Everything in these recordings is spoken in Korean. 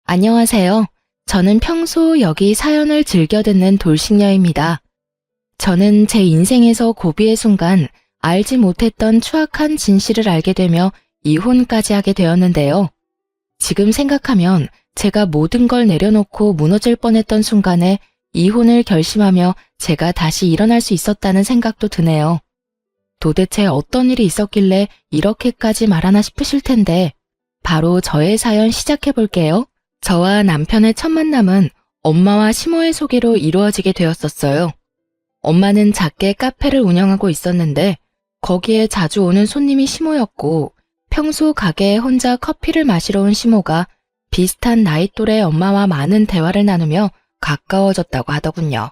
안녕하세요. 저는 평소 여기 사연을 즐겨 듣는 돌싱녀입니다. 저는 제 인생에서 고비의 순간 알지 못했던 추악한 진실을 알게 되며 이혼까지 하게 되었는데요. 지금 생각하면 제가 모든 걸 내려놓고 무너질 뻔했던 순간에 이혼을 결심하며 제가 다시 일어날 수 있었다는 생각도 드네요. 도대체 어떤 일이 있었길래 이렇게까지 말하나 싶으실 텐데 바로 저의 사연 시작해 볼게요. 저와 남편의 첫 만남은 엄마와 시모의 소개로 이루어지게 되었었어요. 엄마는 작게 카페를 운영하고 있었는데 거기에 자주 오는 손님이 시모였고 평소 가게에 혼자 커피를 마시러 온 시모가 비슷한 나이 또래 엄마와 많은 대화를 나누며 가까워졌다고 하더군요.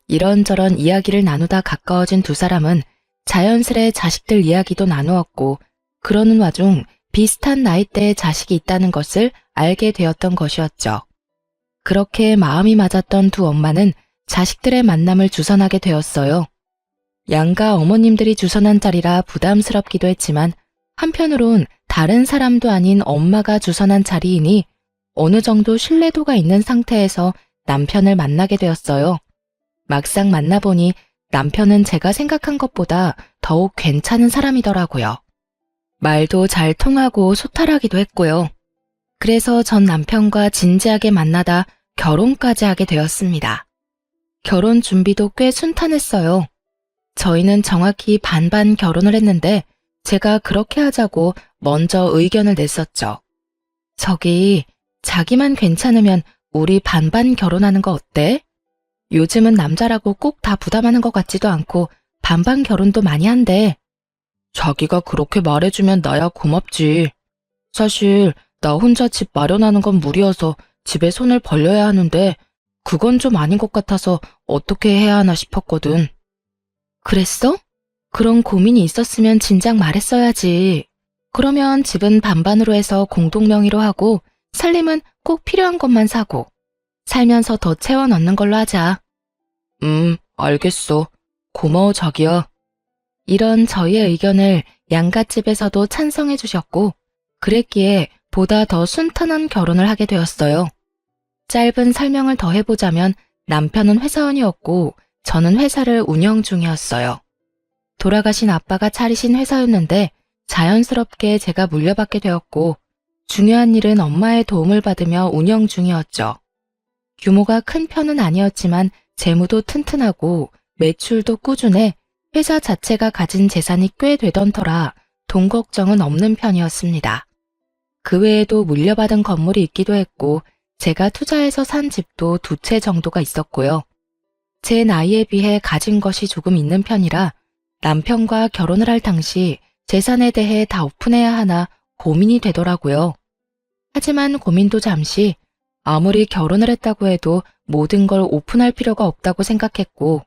이런저런 이야기를 나누다 가까워진 두 사람은 자연스레 자식들 이야기도 나누었고 그러는 와중 비슷한 나이대의 자식이 있다는 것을 알게 되었던 것이었죠. 그렇게 마음이 맞았던 두 엄마는 자식들의 만남을 주선하게 되었어요. 양가 어머님들이 주선한 자리라 부담스럽기도 했지만 한편으론 다른 사람도 아닌 엄마가 주선한 자리이니 어느 정도 신뢰도가 있는 상태에서 남편을 만나게 되었어요. 막상 만나보니 남편은 제가 생각한 것보다 더욱 괜찮은 사람이더라고요. 말도 잘 통하고 소탈하기도 했고요. 그래서 전 남편과 진지하게 만나다 결혼까지 하게 되었습니다. 결혼 준비도 꽤 순탄했어요. 저희는 정확히 반반 결혼을 했는데 제가 그렇게 하자고 먼저 의견을 냈었죠. 저기, 자기만 괜찮으면 우리 반반 결혼하는 거 어때? 요즘은 남자라고 꼭 다 부담하는 것 같지도 않고 반반 결혼도 많이 한대. 자기가 그렇게 말해주면 나야 고맙지. 사실 나 혼자 집 마련하는 건 무리여서 집에 손을 벌려야 하는데 그건 좀 아닌 것 같아서 어떻게 해야 하나 싶었거든. 그랬어? 그런 고민이 있었으면 진작 말했어야지. 그러면 집은 반반으로 해서 공동명의로 하고 살림은 꼭 필요한 것만 사고 살면서 더 채워 넣는 걸로 하자. 알겠어. 고마워 자기야. 이런 저희의 의견을 양갓집에서도 찬성해 주셨고 그랬기에 보다 더 순탄한 결혼을 하게 되었어요. 짧은 설명을 더 해보자면 남편은 회사원이었고 저는 회사를 운영 중이었어요. 돌아가신 아빠가 차리신 회사였는데 자연스럽게 제가 물려받게 되었고 중요한 일은 엄마의 도움을 받으며 운영 중이었죠. 규모가 큰 편은 아니었지만 재무도 튼튼하고 매출도 꾸준해 회사 자체가 가진 재산이 꽤 되던 터라 돈 걱정은 없는 편이었습니다. 그 외에도 물려받은 건물이 있기도 했고 제가 투자해서 산 집도 2채 정도가 있었고요. 제 나이에 비해 가진 것이 조금 있는 편이라 남편과 결혼을 할 당시 재산에 대해 다 오픈해야 하나 고민이 되더라고요. 하지만 고민도 잠시 아무리 결혼을 했다고 해도 모든 걸 오픈할 필요가 없다고 생각했고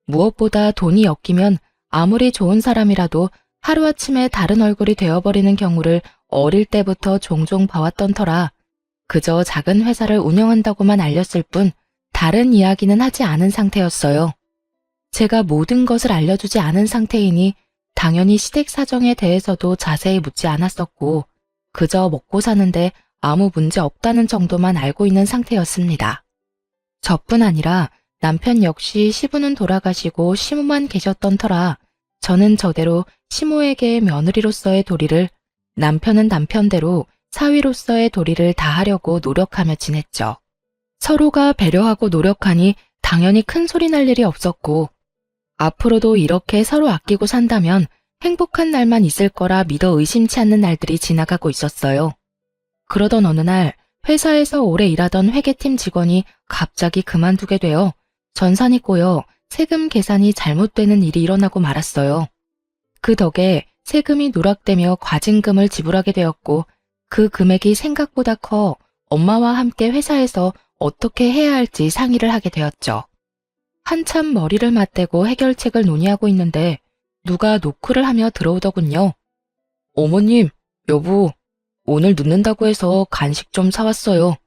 무엇보다 돈이 엮이면 아무리 좋은 사람이라도 하루아침에 다른 얼굴이 되어버리는 경우를 어릴 때부터 종종 봐왔던 터라 그저 작은 회사를 운영한다고만 알렸을 뿐 다른 이야기는 하지 않은 상태였어요. 제가 모든 것을 알려주지 않은 상태이니 당연히 시댁 사정에 대해서도 자세히 묻지 않았었고 그저 먹고 사는데 아무 문제 없다는 정도만 알고 있는 상태였습니다. 저뿐 아니라 남편 역시 시부는 돌아가시고 시모만 계셨던 터라 저는 저대로 시모에게 며느리로서의 도리를 남편은 남편대로 사위로서의 도리를 다하려고 노력하며 지냈죠. 서로가 배려하고 노력하니 당연히 큰 소리 날 일이 없었고 앞으로도 이렇게 서로 아끼고 산다면 행복한 날만 있을 거라 믿어 의심치 않는 날들이 지나가고 있었어요. 그러던 어느 날 회사에서 오래 일하던 회계팀 직원이 갑자기 그만두게 되어 전산이 꼬여 세금 계산이 잘못되는 일이 일어나고 말았어요. 그 덕에 세금이 누락되며 과징금을 지불하게 되었고 그 금액이 생각보다 커 엄마와 함께 회사에서 어떻게 해야 할지 상의를 하게 되었죠. 한참 머리를 맞대고 해결책을 논의하고 있는데 누가 노크를 하며 들어오더군요. 어머님, 여보, 오늘 늦는다고 해서 간식 좀 사왔어요.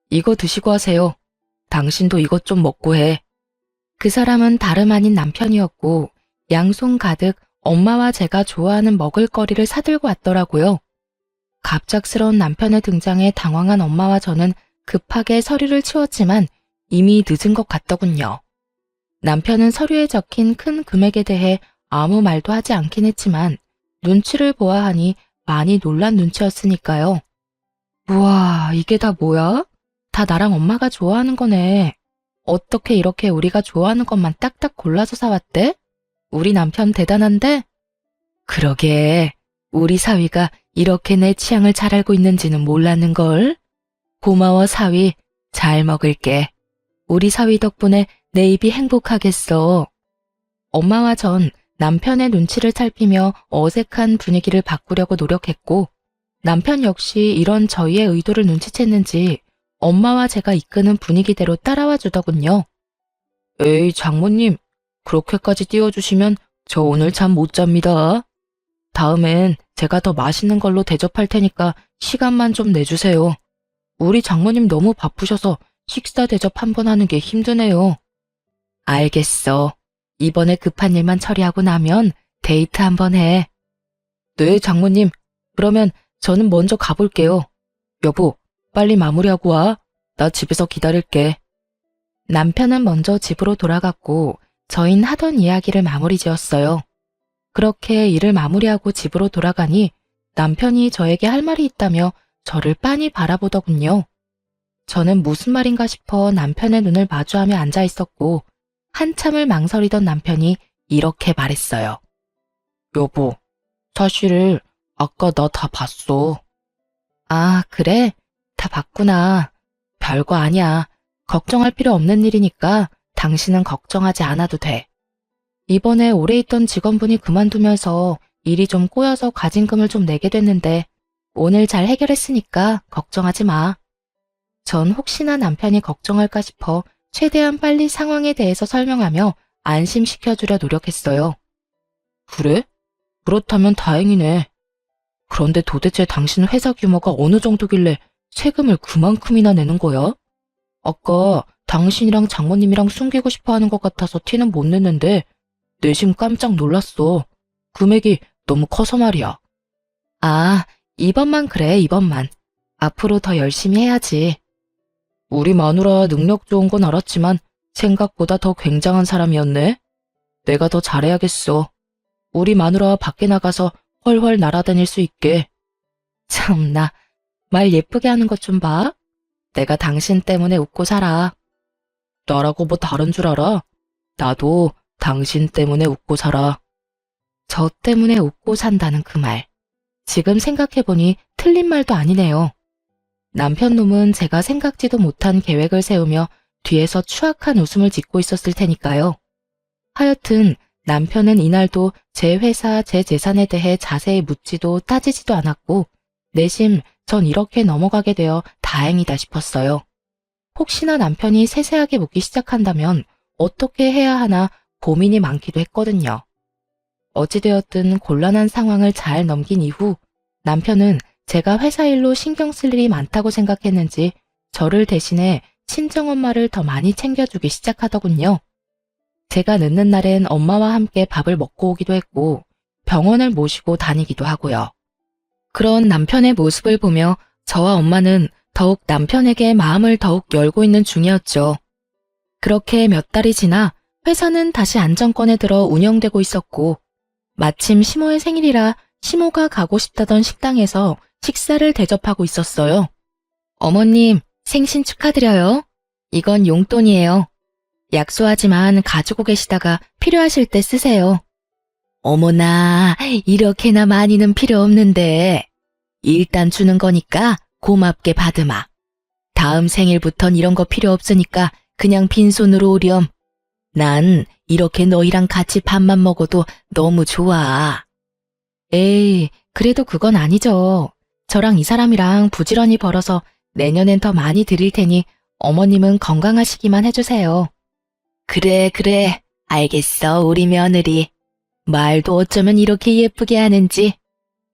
이거 드시고 하세요. 당신도 이것 좀 먹고 해. 그 사람은 다름 아닌 남편이었고 양손 가득 엄마와 제가 좋아하는 먹을거리를 사들고 왔더라고요. 갑작스러운 남편의 등장에 당황한 엄마와 저는 급하게 서류를 치웠지만 이미 늦은 것 같더군요. 남편은 서류에 적힌 큰 금액에 대해 아무 말도 하지 않긴 했지만 눈치를 보아하니 많이 놀란 눈치였으니까요. 우와, 이게 다 뭐야? 다 나랑 엄마가 좋아하는 거네. 어떻게 이렇게 우리가 좋아하는 것만 딱딱 골라서 사왔대? 우리 남편 대단한데? 그러게, 우리 사위가 이렇게 내 취향을 잘 알고 있는지는 몰랐는걸. 고마워, 사위. 잘 먹을게. 우리 사위 덕분에 내 입이 행복하겠어. 엄마와 전 남편의 눈치를 살피며 어색한 분위기를 바꾸려고 노력했고, 남편 역시 이런 저희의 의도를 눈치챘는지 엄마와 제가 이끄는 분위기대로 따라와 주더군요. 에이, 장모님, 그렇게까지 띄워주시면 저 오늘 잠 못 잡니다. 다음엔 제가 더 맛있는 걸로 대접할 테니까 시간만 좀 내주세요. 우리 장모님 너무 바쁘셔서 식사 대접 한 번 하는 게 힘드네요. 알겠어. 이번에 급한 일만 처리하고 나면 데이트 한번 해. 네, 장모님. 그러면 저는 먼저 가볼게요. 여보, 빨리 마무리하고 와. 나 집에서 기다릴게. 남편은 먼저 집으로 돌아갔고 저흰 하던 이야기를 마무리 지었어요. 그렇게 일을 마무리하고 집으로 돌아가니 남편이 저에게 할 말이 있다며 저를 빤히 바라보더군요. 저는 무슨 말인가 싶어 남편의 눈을 마주하며 앉아 있었고 한참을 망설이던 남편이 이렇게 말했어요. 여보, 사실 아까 나 다 봤어. 아, 그래? 다 봤구나. 별거 아니야. 걱정할 필요 없는 일이니까 당신은 걱정하지 않아도 돼. 이번에 오래 있던 직원분이 그만두면서 일이 좀 꼬여서 가진금을 좀 내게 됐는데 오늘 잘 해결했으니까 걱정하지 마. 전 혹시나 남편이 걱정할까 싶어 최대한 빨리 상황에 대해서 설명하며 안심시켜주려 노력했어요. 그래? 그렇다면 다행이네. 그런데 도대체 당신 회사 규모가 어느 정도길래 세금을 그만큼이나 내는 거야? 아까 당신이랑 장모님이랑 숨기고 싶어 하는 것 같아서 티는 못 냈는데 내심 깜짝 놀랐어. 금액이 너무 커서 말이야. 아, 이번만 그래, 이번만. 앞으로 더 열심히 해야지. 우리 마누라 능력 좋은 건 알았지만 생각보다 더 굉장한 사람이었네. 내가 더 잘해야겠어. 우리 마누라 밖에 나가서 훨훨 날아다닐 수 있게. 참나, 말 예쁘게 하는 것 좀 봐. 내가 당신 때문에 웃고 살아. 나라고 뭐 다른 줄 알아? 나도 당신 때문에 웃고 살아. 저 때문에 웃고 산다는 그 말. 지금 생각해보니 틀린 말도 아니네요. 남편 놈은 제가 생각지도 못한 계획을 세우며 뒤에서 추악한 웃음을 짓고 있었을 테니까요. 하여튼 남편은 이날도 제 회사, 제 재산에 대해 자세히 묻지도 따지지도 않았고 내심 전 이렇게 넘어가게 되어 다행이다 싶었어요. 혹시나 남편이 세세하게 묻기 시작한다면 어떻게 해야 하나 고민이 많기도 했거든요. 어찌되었든 곤란한 상황을 잘 넘긴 이후 남편은 제가 회사 일로 신경 쓸 일이 많다고 생각했는지 저를 대신해 친정엄마를 더 많이 챙겨주기 시작하더군요. 제가 늦는 날엔 엄마와 함께 밥을 먹고 오기도 했고 병원을 모시고 다니기도 하고요. 그런 남편의 모습을 보며 저와 엄마는 더욱 남편에게 마음을 더욱 열고 있는 중이었죠. 그렇게 몇 달이 지나 회사는 다시 안정권에 들어 운영되고 있었고 마침 시모의 생일이라 시모가 가고 싶다던 식당에서 식사를 대접하고 있었어요. 어머님, 생신 축하드려요. 이건 용돈이에요. 약소하지만 가지고 계시다가 필요하실 때 쓰세요. 어머나, 이렇게나 많이는 필요 없는데. 일단 주는 거니까 고맙게 받으마. 다음 생일부턴 이런 거 필요 없으니까 그냥 빈손으로 오렴. 난 이렇게 너희랑 같이 밥만 먹어도 너무 좋아. 에이, 그래도 그건 아니죠. 저랑 이 사람이랑 부지런히 벌어서 내년엔 더 많이 드릴 테니 어머님은 건강하시기만 해주세요. 그래, 그래. 알겠어, 우리 며느리. 말도 어쩌면 이렇게 예쁘게 하는지.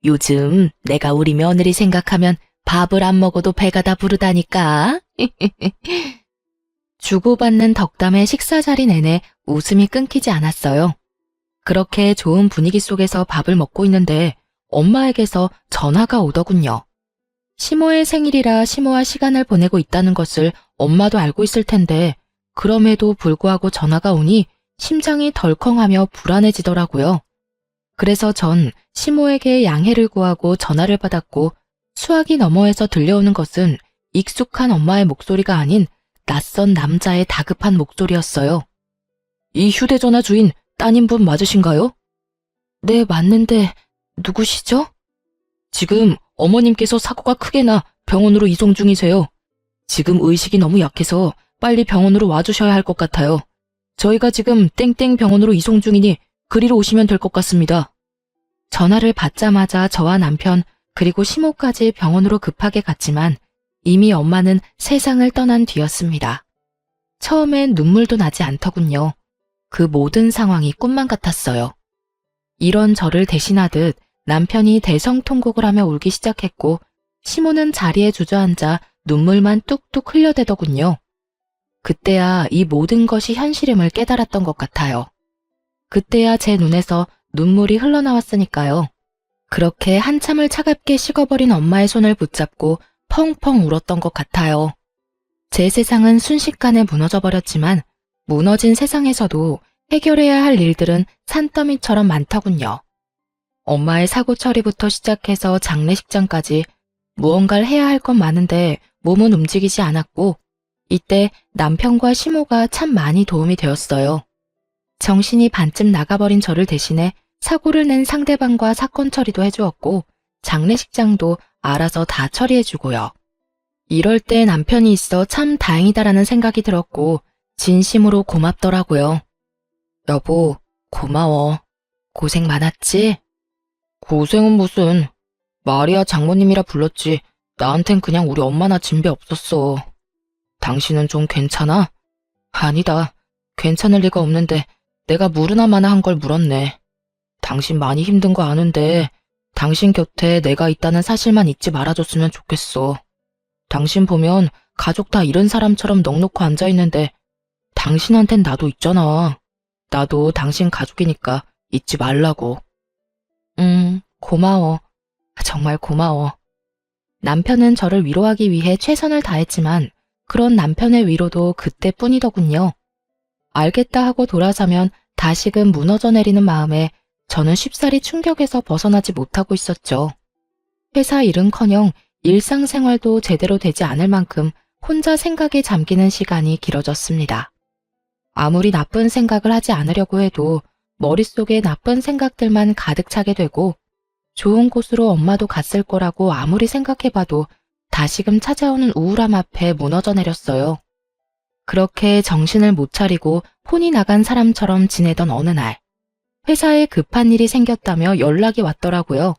요즘 내가 우리 며느리 생각하면 밥을 안 먹어도 배가 다 부르다니까. 주고받는 덕담의 식사 자리 내내 웃음이 끊기지 않았어요. 그렇게 좋은 분위기 속에서 밥을 먹고 있는데 엄마에게서 전화가 오더군요. 시모의 생일이라 시모와 시간을 보내고 있다는 것을 엄마도 알고 있을 텐데 그럼에도 불구하고 전화가 오니 심장이 덜컹하며 불안해지더라고요. 그래서 전 시모에게 양해를 구하고 전화를 받았고 수화기 너머에서 들려오는 것은 익숙한 엄마의 목소리가 아닌 낯선 남자의 다급한 목소리였어요. 이 휴대전화 주인 따님분 맞으신가요? 네, 맞는데 누구시죠? 지금 어머님께서 사고가 크게 나 병원으로 이송 중이세요. 지금 의식이 너무 약해서 빨리 병원으로 와주셔야 할 것 같아요. 저희가 지금 땡땡 병원으로 이송 중이니 그리로 오시면 될 것 같습니다. 전화를 받자마자 저와 남편 그리고 시모까지 병원으로 급하게 갔지만 이미 엄마는 세상을 떠난 뒤였습니다. 처음엔 눈물도 나지 않더군요. 그 모든 상황이 꿈만 같았어요. 이런 저를 대신하듯 남편이 대성통곡을 하며 울기 시작했고 시모는 자리에 주저앉아 눈물만 뚝뚝 흘려대더군요. 그때야 이 모든 것이 현실임을 깨달았던 것 같아요. 그때야 제 눈에서 눈물이 흘러나왔으니까요. 그렇게 한참을 차갑게 식어버린 엄마의 손을 붙잡고 펑펑 울었던 것 같아요. 제 세상은 순식간에 무너져버렸지만 무너진 세상에서도 해결해야 할 일들은 산더미처럼 많더군요. 엄마의 사고 처리부터 시작해서 장례식장까지 무언가를 해야 할 건 많은데 몸은 움직이지 않았고 이때 남편과 시모가 참 많이 도움이 되었어요. 정신이 반쯤 나가버린 저를 대신해 사고를 낸 상대방과 사건 처리도 해주었고 장례식장도 알아서 다 처리해주고요. 이럴 때 남편이 있어 참 다행이다라는 생각이 들었고 진심으로 고맙더라고요. 여보, 고마워. 고생 많았지? 고생은 무슨. 마리아 장모님이라 불렀지. 나한텐 그냥 우리 엄마나 진배 없었어. 당신은 좀 괜찮아? 아니다. 괜찮을 리가 없는데 내가 물으나 마나 한 걸 물었네. 당신 많이 힘든 거 아는데 당신 곁에 내가 있다는 사실만 잊지 말아줬으면 좋겠어. 당신 보면 가족 다 이런 사람처럼 넋놓고 앉아있는데 당신한텐 나도 있잖아. 나도 당신 가족이니까 잊지 말라고. 고마워. 정말 고마워. 남편은 저를 위로하기 위해 최선을 다했지만 그런 남편의 위로도 그때뿐이더군요. 알겠다 하고 돌아서면 다시금 무너져 내리는 마음에 저는 쉽사리 충격에서 벗어나지 못하고 있었죠. 회사 일은커녕 일상생활도 제대로 되지 않을 만큼 혼자 생각에 잠기는 시간이 길어졌습니다. 아무리 나쁜 생각을 하지 않으려고 해도 머릿속에 나쁜 생각들만 가득 차게 되고 좋은 곳으로 엄마도 갔을 거라고 아무리 생각해봐도 다시금 찾아오는 우울함 앞에 무너져 내렸어요. 그렇게 정신을 못 차리고 혼이 나간 사람처럼 지내던 어느 날 회사에 급한 일이 생겼다며 연락이 왔더라고요.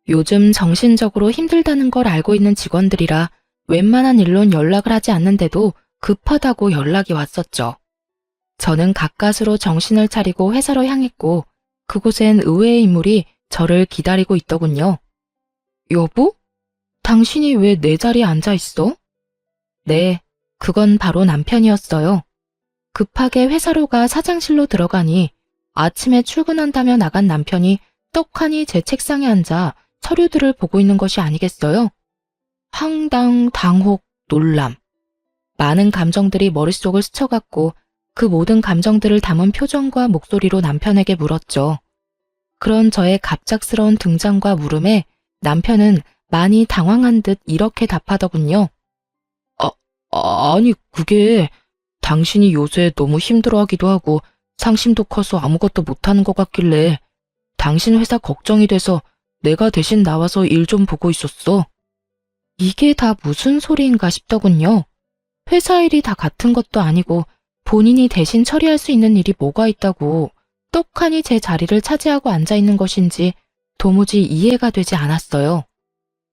요즘 정신적으로 힘들다는 걸 알고 있는 직원들이라 웬만한 일론 연락을 하지 않는데도 급하다고 연락이 왔었죠. 저는 가까스로 정신을 차리고 회사로 향했고 그곳엔 의외의 인물이 저를 기다리고 있더군요. 여보? 당신이 왜 내 자리에 앉아 있어? 네, 그건 바로 남편이었어요. 급하게 회사로 가 사장실로 들어가니 아침에 출근한다며 나간 남편이 떡하니 제 책상에 앉아 서류들을 보고 있는 것이 아니겠어요? 황당, 당혹, 놀람. 많은 감정들이 머릿속을 스쳐갔고 그 모든 감정들을 담은 표정과 목소리로 남편에게 물었죠. 그런 저의 갑작스러운 등장과 물음에 남편은 많이 당황한 듯 이렇게 답하더군요. 아니 그게 당신이 요새 너무 힘들어하기도 하고 상심도 커서 아무것도 못하는 것 같길래 당신 회사 걱정이 돼서 내가 대신 나와서 일 좀 보고 있었어. 이게 다 무슨 소리인가 싶더군요. 회사 일이 다 같은 것도 아니고 본인이 대신 처리할 수 있는 일이 뭐가 있다고 떡하니 제 자리를 차지하고 앉아있는 것인지 도무지 이해가 되지 않았어요.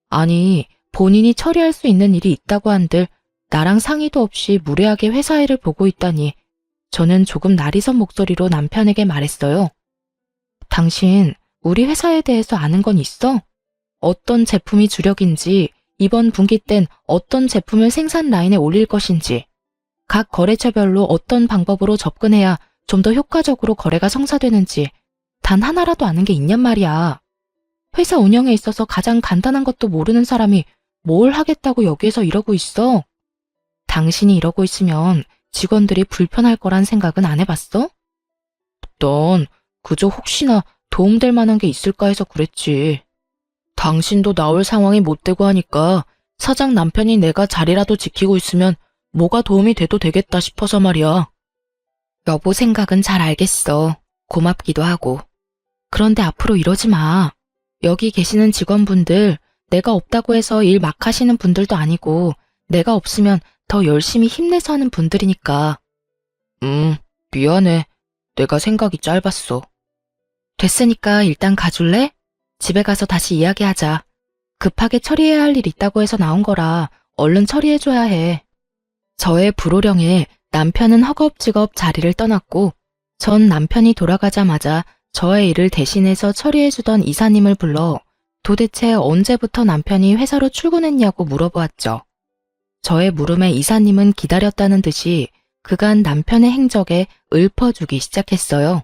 아니, 본인이 처리할 수 있는 일이 있다고 한들 나랑 상의도 없이 무례하게 회사 일을 보고 있다니 저는 조금 날이선 목소리로 남편에게 말했어요. 당신, 우리 회사에 대해서 아는 건 있어? 어떤 제품이 주력인지, 이번 분기 땐 어떤 제품을 생산 라인에 올릴 것인지, 각 거래처별로 어떤 방법으로 접근해야 좀 더 효과적으로 거래가 성사되는지 단 하나라도 아는 게 있냔 말이야. 회사 운영에 있어서 가장 간단한 것도 모르는 사람이 뭘 하겠다고 여기에서 이러고 있어? 당신이 이러고 있으면 직원들이 불편할 거란 생각은 안 해봤어? 넌 그저 혹시나 도움될 만한 게 있을까 해서 그랬지. 당신도 나올 상황이 못 되고 하니까 사장 남편이 내가 자리라도 지키고 있으면 뭐가 도움이 돼도 되겠다 싶어서 말이야. 여보 생각은 잘 알겠어. 고맙기도 하고. 그런데 앞으로 이러지 마. 여기 계시는 직원분들, 내가 없다고 해서 일 막 하시는 분들도 아니고, 내가 없으면 더 열심히 힘내서 하는 분들이니까. 미안해. 내가 생각이 짧았어. 됐으니까 일단 가줄래? 집에 가서 다시 이야기하자. 급하게 처리해야 할 일 있다고 해서 나온 거라 얼른 처리해줘야 해. 저의 불호령에 남편은 허겁지겁 자리를 떠났고, 전 남편이 돌아가자마자 저의 일을 대신해서 처리해주던 이사님을 불러 도대체 언제부터 남편이 회사로 출근했냐고 물어보았죠. 저의 물음에 이사님은 기다렸다는 듯이 그간 남편의 행적에 읊어주기 시작했어요.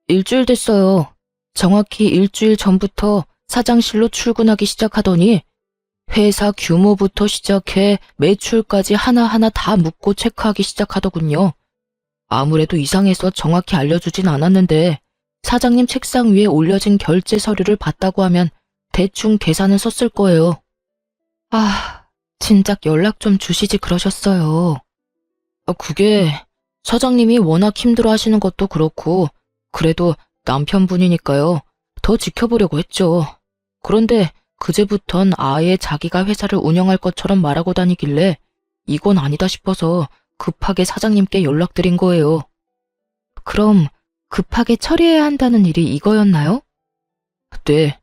일주일 됐어요. 정확히 일주일 전부터 사장실로 출근하기 시작하더니 회사 규모부터 시작해 매출까지 하나하나 다 묻고 체크하기 시작하더군요. 아무래도 이상해서 정확히 알려주진 않았는데 사장님 책상 위에 올려진 결제 서류를 봤다고 하면 대충 계산은 썼을 거예요. 진작 연락 좀 주시지 그러셨어요. 그게 사장님이 워낙 힘들어 하시는 것도 그렇고 그래도 남편분이니까요. 더 지켜보려고 했죠. 그런데 그제부턴 아예 자기가 회사를 운영할 것처럼 말하고 다니길래 이건 아니다 싶어서 급하게 사장님께 연락드린 거예요. 그럼 급하게 처리해야 한다는 일이 이거였나요? 네.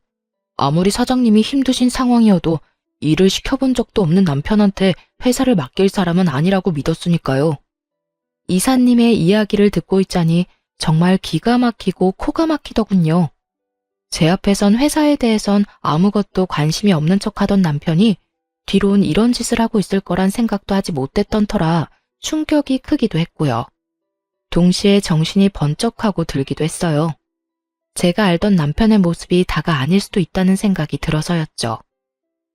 아무리 사장님이 힘드신 상황이어도 일을 시켜본 적도 없는 남편한테 회사를 맡길 사람은 아니라고 믿었으니까요. 이사님의 이야기를 듣고 있자니 정말 기가 막히고 코가 막히더군요. 제 앞에선 회사에 대해선 아무것도 관심이 없는 척하던 남편이 뒤론 이런 짓을 하고 있을 거란 생각도 하지 못했던 터라 충격이 크기도 했고요. 동시에 정신이 번쩍하고 들기도 했어요. 제가 알던 남편의 모습이 다가 아닐 수도 있다는 생각이 들어서였죠.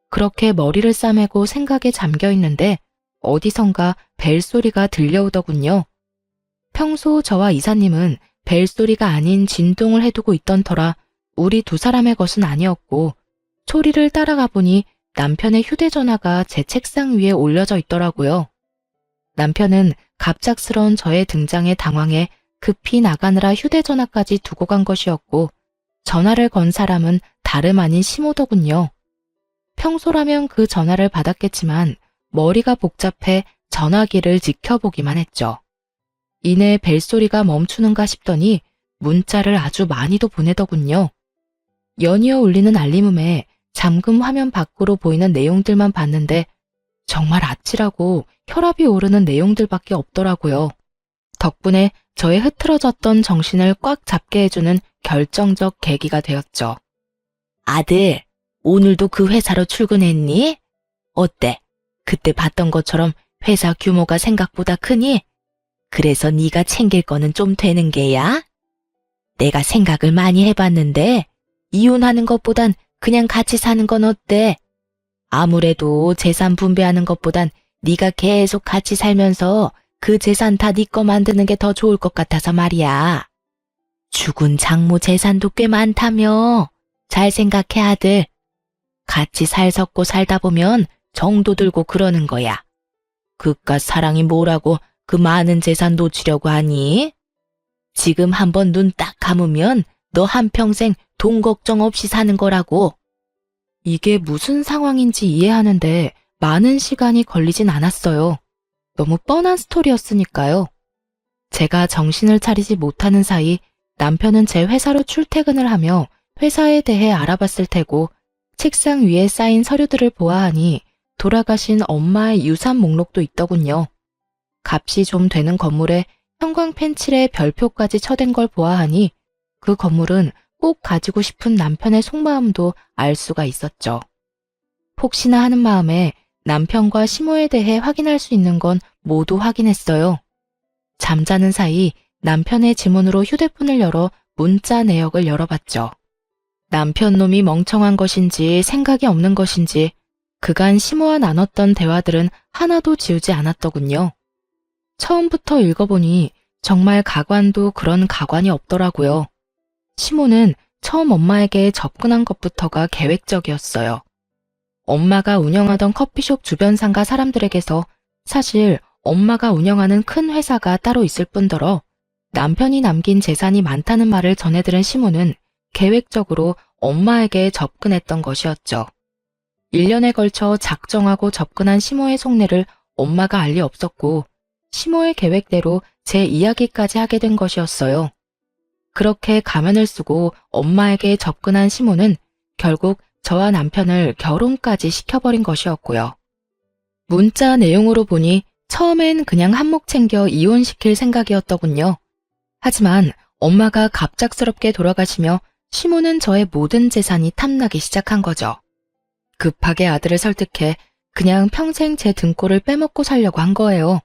그렇게 머리를 싸매고 생각에 잠겨 있는데 어디선가 벨소리가 들려오더군요. 평소 저와 이사님은 벨소리가 아닌 진동을 해두고 있던 터라 우리 두 사람의 것은 아니었고 소리를 따라가 보니 남편의 휴대전화가 제 책상 위에 올려져 있더라고요. 남편은 갑작스러운 저의 등장에 당황해 급히 나가느라 휴대전화까지 두고 간 것이었고 전화를 건 사람은 다름 아닌 시모더군요. 평소라면 그 전화를 받았겠지만 머리가 복잡해 전화기를 지켜보기만 했죠. 이내 벨소리가 멈추는가 싶더니 문자를 아주 많이도 보내더군요. 연이어 울리는 알림음에 잠금 화면 밖으로 보이는 내용들만 봤는데 정말 아찔하고 혈압이 오르는 내용들밖에 없더라고요. 덕분에 저의 흐트러졌던 정신을 꽉 잡게 해주는 결정적 계기가 되었죠. 아들, 오늘도 그 회사로 출근했니? 어때? 그때 봤던 것처럼 회사 규모가 생각보다 크니? 그래서 네가 챙길 거는 좀 되는 게야? 내가 생각을 많이 해봤는데 이혼하는 것보단 그냥 같이 사는 건 어때? 아무래도 재산 분배하는 것보단 네가 계속 같이 살면서 그 재산 다 네 거 만드는 게 더 좋을 것 같아서 말이야. 죽은 장모 재산도 꽤 많다며. 잘 생각해 아들. 같이 살 섞고 살다 보면 정도 들고 그러는 거야. 그깟 사랑이 뭐라고 그 많은 재산 놓치려고 하니? 지금 한번 눈 딱 감으면 너 한평생 돈 걱정 없이 사는 거라고. 이게 무슨 상황인지 이해하는데 많은 시간이 걸리진 않았어요. 너무 뻔한 스토리였으니까요. 제가 정신을 차리지 못하는 사이 남편은 제 회사로 출퇴근을 하며 회사에 대해 알아봤을 테고 책상 위에 쌓인 서류들을 보아하니 돌아가신 엄마의 유산 목록도 있더군요. 값이 좀 되는 건물에 형광 펜칠에 별표까지 쳐댄 걸 보아하니 그 건물은 꼭 가지고 싶은 남편의 속마음도 알 수가 있었죠. 혹시나 하는 마음에 남편과 시모에 대해 확인할 수 있는 건 모두 확인했어요. 잠자는 사이 남편의 지문으로 휴대폰을 열어 문자 내역을 열어봤죠. 남편 놈이 멍청한 것인지 생각이 없는 것인지 그간 시모와 나눴던 대화들은 하나도 지우지 않았더군요. 처음부터 읽어보니 정말 가관도 그런 가관이 없더라고요. 시모는 처음 엄마에게 접근한 것부터가 계획적이었어요. 엄마가 운영하던 커피숍 주변 상가 사람들에게서 사실 엄마가 운영하는 큰 회사가 따로 있을 뿐더러 남편이 남긴 재산이 많다는 말을 전해들은 시모는 계획적으로 엄마에게 접근했던 것이었죠. 1년에 걸쳐 작정하고 접근한 시모의 속내를 엄마가 알 리 없었고 시모의 계획대로 제 이야기까지 하게 된 것이었어요. 그렇게 가면을 쓰고 엄마에게 접근한 시모는 결국 저와 남편을 결혼까지 시켜버린 것이었고요. 문자 내용으로 보니 처음엔 그냥 한몫 챙겨 이혼시킬 생각이었더군요. 하지만 엄마가 갑작스럽게 돌아가시며 시모는 저의 모든 재산이 탐나기 시작한 거죠. 급하게 아들을 설득해 그냥 평생 제 등골을 빼먹고 살려고 한 거예요.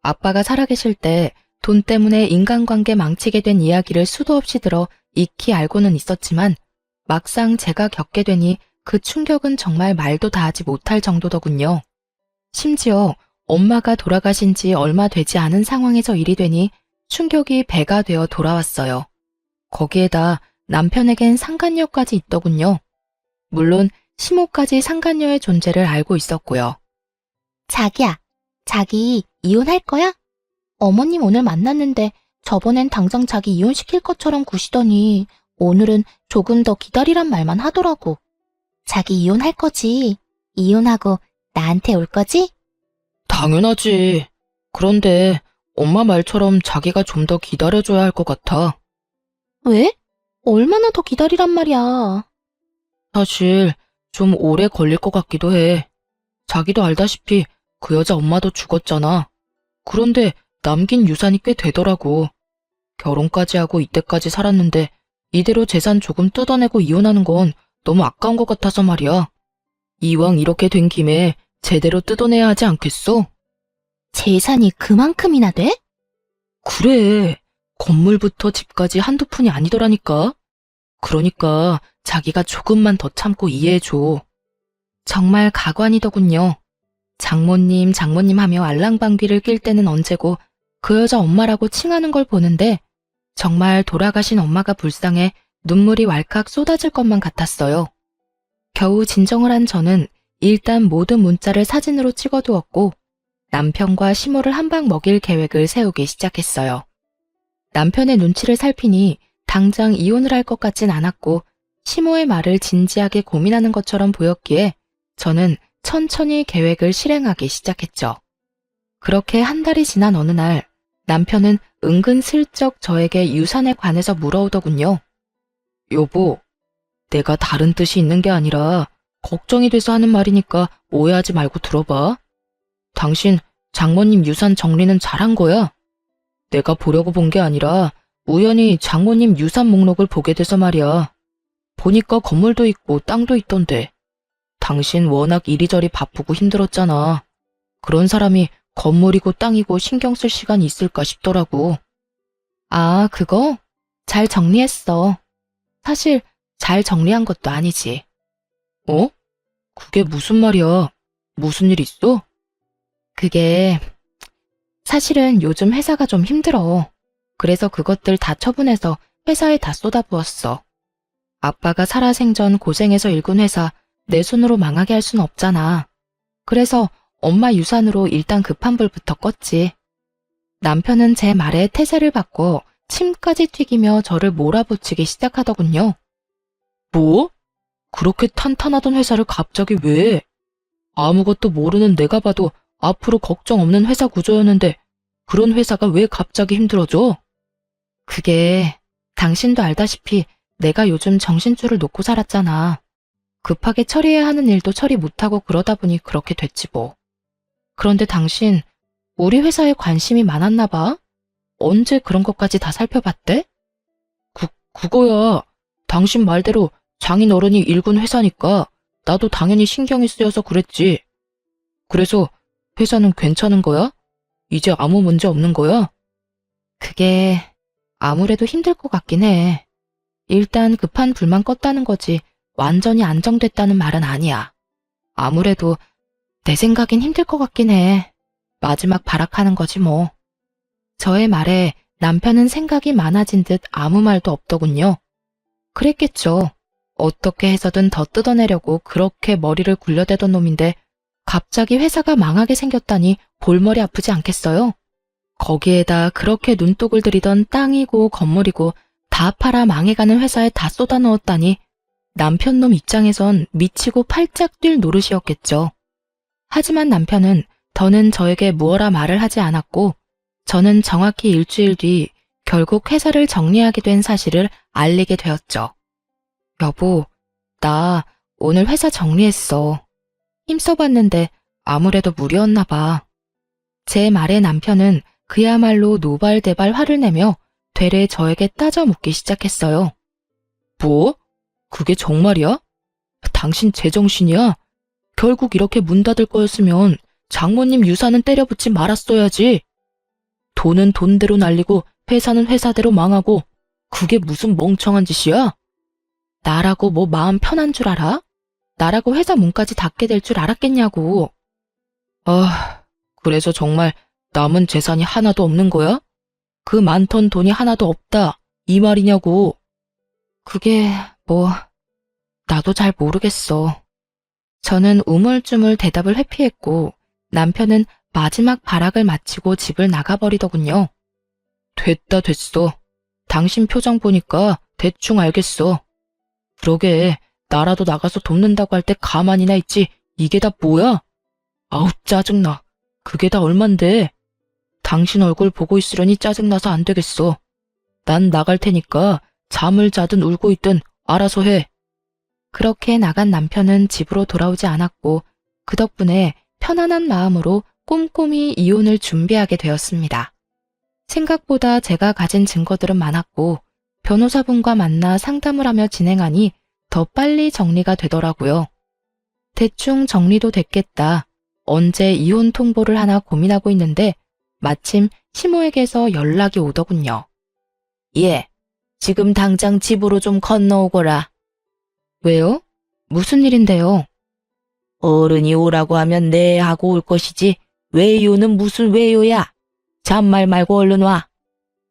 아빠가 살아계실 때 돈 때문에 인간관계 망치게 된 이야기를 수도 없이 들어 익히 알고는 있었지만 막상 제가 겪게 되니 그 충격은 정말 말도 다 하지 못할 정도더군요. 심지어 엄마가 돌아가신 지 얼마 되지 않은 상황에서 일이 되니 충격이 배가 되어 돌아왔어요. 거기에다 남편에겐 상간녀까지 있더군요. 물론 시모까지 상간녀의 존재를 알고 있었고요. 자기야, 자기 이혼할 거야? 어머님 오늘 만났는데 저번엔 당장 자기 이혼시킬 것처럼 구시더니 오늘은 조금 더 기다리란 말만 하더라고. 자기 이혼할 거지? 이혼하고 나한테 올 거지? 당연하지. 그런데 엄마 말처럼 자기가 좀 더 기다려줘야 할 것 같아. 왜? 얼마나 더 기다리란 말이야. 사실 좀 오래 걸릴 것 같기도 해. 자기도 알다시피 그 여자 엄마도 죽었잖아. 그런데 남긴 유산이 꽤 되더라고. 결혼까지 하고 이때까지 살았는데 이대로 재산 조금 뜯어내고 이혼하는 건 너무 아까운 것 같아서 말이야. 이왕 이렇게 된 김에 제대로 뜯어내야 하지 않겠어? 재산이 그만큼이나 돼? 그래. 건물부터 집까지 한두 푼이 아니더라니까. 그러니까 자기가 조금만 더 참고 이해해줘. 정말 가관이더군요. 장모님, 장모님 하며 알랑방귀를 낄 때는 언제고 그 여자 엄마라고 칭하는 걸 보는데 정말 돌아가신 엄마가 불쌍해 눈물이 왈칵 쏟아질 것만 같았어요. 겨우 진정을 한 저는 일단 모든 문자를 사진으로 찍어두었고 남편과 시모를 한 방 먹일 계획을 세우기 시작했어요. 남편의 눈치를 살피니 당장 이혼을 할 것 같진 않았고 시모의 말을 진지하게 고민하는 것처럼 보였기에 저는 천천히 계획을 실행하기 시작했죠. 그렇게 한 달이 지난 어느 날 남편은 은근슬쩍 저에게 유산에 관해서 물어오더군요. 여보, 내가 다른 뜻이 있는 게 아니라 걱정이 돼서 하는 말이니까 오해하지 말고 들어봐. 당신 장모님 유산 정리는 잘한 거야? 내가 보려고 본 게 아니라 우연히 장모님 유산 목록을 보게 돼서 말이야. 보니까 건물도 있고 땅도 있던데. 당신 워낙 이리저리 바쁘고 힘들었잖아. 그런 사람이 건물이고 땅이고 신경 쓸 시간이 있을까 싶더라고. 아, 그거? 잘 정리했어. 사실 잘 정리한 것도 아니지. 어? 그게 무슨 말이야? 무슨 일 있어? 그게 사실은 요즘 회사가 좀 힘들어. 그래서 그것들 다 처분해서 회사에 다 쏟아부었어. 아빠가 살아생전 고생해서 일군 회사 내 손으로 망하게 할 순 없잖아. 그래서 엄마 유산으로 일단 급한 불부터 껐지. 남편은 제 말에 태세를 받고 침까지 튀기며 저를 몰아붙이기 시작하더군요. 뭐? 그렇게 탄탄하던 회사를 갑자기 왜? 아무것도 모르는 내가 봐도 앞으로 걱정 없는 회사 구조였는데 그런 회사가 왜 갑자기 힘들어져? 그게 당신도 알다시피 내가 요즘 정신줄을 놓고 살았잖아. 급하게 처리해야 하는 일도 처리 못하고 그러다 보니 그렇게 됐지 뭐. 그런데 당신 우리 회사에 관심이 많았나 봐? 언제 그런 것까지 다 살펴봤대? 그거야. 당신 말대로 장인 어른이 일군 회사니까 나도 당연히 신경이 쓰여서 그랬지. 그래서 회사는 괜찮은 거야? 이제 아무 문제 없는 거야? 그게 아무래도 힘들 것 같긴 해. 일단 급한 불만 껐다는 거지 완전히 안정됐다는 말은 아니야. 아무래도 내 생각엔 힘들 것 같긴 해. 마지막 발악하는 거지 뭐. 저의 말에 남편은 생각이 많아진 듯 아무 말도 없더군요. 그랬겠죠. 어떻게 해서든 더 뜯어내려고 그렇게 머리를 굴려대던 놈인데 갑자기 회사가 망하게 생겼다니 볼머리 아프지 않겠어요? 거기에다 그렇게 눈독을 들이던 땅이고 건물이고 다 팔아 망해가는 회사에 다 쏟아넣었다니 남편놈 입장에선 미치고 팔짝 뛸 노릇이었겠죠. 하지만 남편은 더는 저에게 무어라 말을 하지 않았고 저는 정확히 일주일 뒤 결국 회사를 정리하게 된 사실을 알리게 되었죠. 여보, 나 오늘 회사 정리했어. 힘써봤는데 아무래도 무리였나 봐. 제 말에 남편은 그야말로 노발대발 화를 내며 되레 저에게 따져 묻기 시작했어요. 뭐? 그게 정말이야? 당신 제정신이야? 결국 이렇게 문 닫을 거였으면 장모님 유산은 때려붙지 말았어야지. 돈은 돈대로 날리고 회사는 회사대로 망하고 그게 무슨 멍청한 짓이야? 나라고 뭐 마음 편한 줄 알아? 나라고 회사 문까지 닫게 될 줄 알았겠냐고. 아, 그래서 정말 남은 재산이 하나도 없는 거야? 그 많던 돈이 하나도 없다, 이 말이냐고. 그게 뭐 나도 잘 모르겠어. 저는 우물쭈물 대답을 회피했고 남편은 마지막 발악을 마치고 집을 나가버리더군요. 됐다 됐어. 당신 표정 보니까 대충 알겠어. 그러게 나라도 나가서 돕는다고 할 때 가만히나 있지 이게 다 뭐야? 아우 짜증나. 그게 다 얼만데. 당신 얼굴 보고 있으려니 짜증나서 안 되겠어. 난 나갈 테니까 잠을 자든 울고 있든 알아서 해. 그렇게 나간 남편은 집으로 돌아오지 않았고 그 덕분에 편안한 마음으로 꼼꼼히 이혼을 준비하게 되었습니다. 생각보다 제가 가진 증거들은 많았고 변호사분과 만나 상담을 하며 진행하니 더 빨리 정리가 되더라고요. 대충 정리도 됐겠다. 언제 이혼 통보를 하나 고민하고 있는데 마침 시모에게서 연락이 오더군요. 예, 지금 당장 집으로 좀 건너오거라. 왜요? 무슨 일인데요? 어른이 오라고 하면 네 하고 올 것이지 왜요는 무슨 왜요야? 잔말 말고 얼른 와.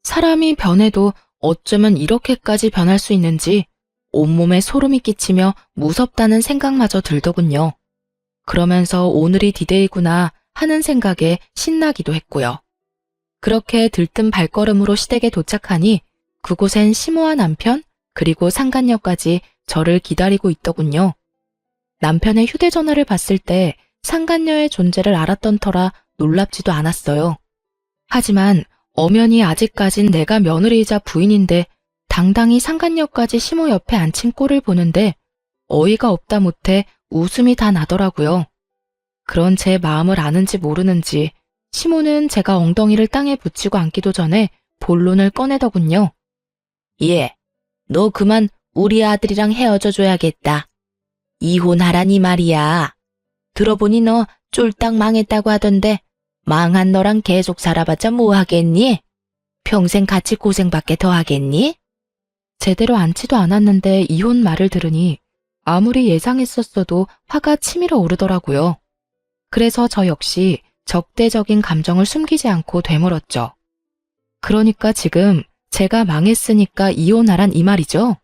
사람이 변해도 어쩌면 이렇게까지 변할 수 있는지 온몸에 소름이 끼치며 무섭다는 생각마저 들더군요. 그러면서 오늘이 디데이구나 하는 생각에 신나기도 했고요. 그렇게 들뜬 발걸음으로 시댁에 도착하니 그곳엔 시모와 남편 그리고 상간녀까지 저를 기다리고 있더군요. 남편의 휴대전화를 봤을 때 상간녀의 존재를 알았던 터라 놀랍지도 않았어요. 하지만 엄연히 아직까진 내가 며느리이자 부인인데 당당히 상간녀까지 시모 옆에 앉힌 꼴을 보는데 어이가 없다 못해 웃음이 다 나더라고요. 그런 제 마음을 아는지 모르는지 시모는 제가 엉덩이를 땅에 붙이고 앉기도 전에 본론을 꺼내더군요. 예, 너 그만 우리 아들이랑 헤어져 줘야겠다. 이혼하라니 말이야. 들어보니 너 쫄딱 망했다고 하던데 망한 너랑 계속 살아봤자 뭐 하겠니? 평생 같이 고생밖에 더 하겠니? 제대로 앉지도 않았는데 이혼 말을 들으니 아무리 예상했었어도 화가 치밀어 오르더라고요. 그래서 저 역시 적대적인 감정을 숨기지 않고 되물었죠. 그러니까 지금 제가 망했으니까 이혼하란 이 말이죠?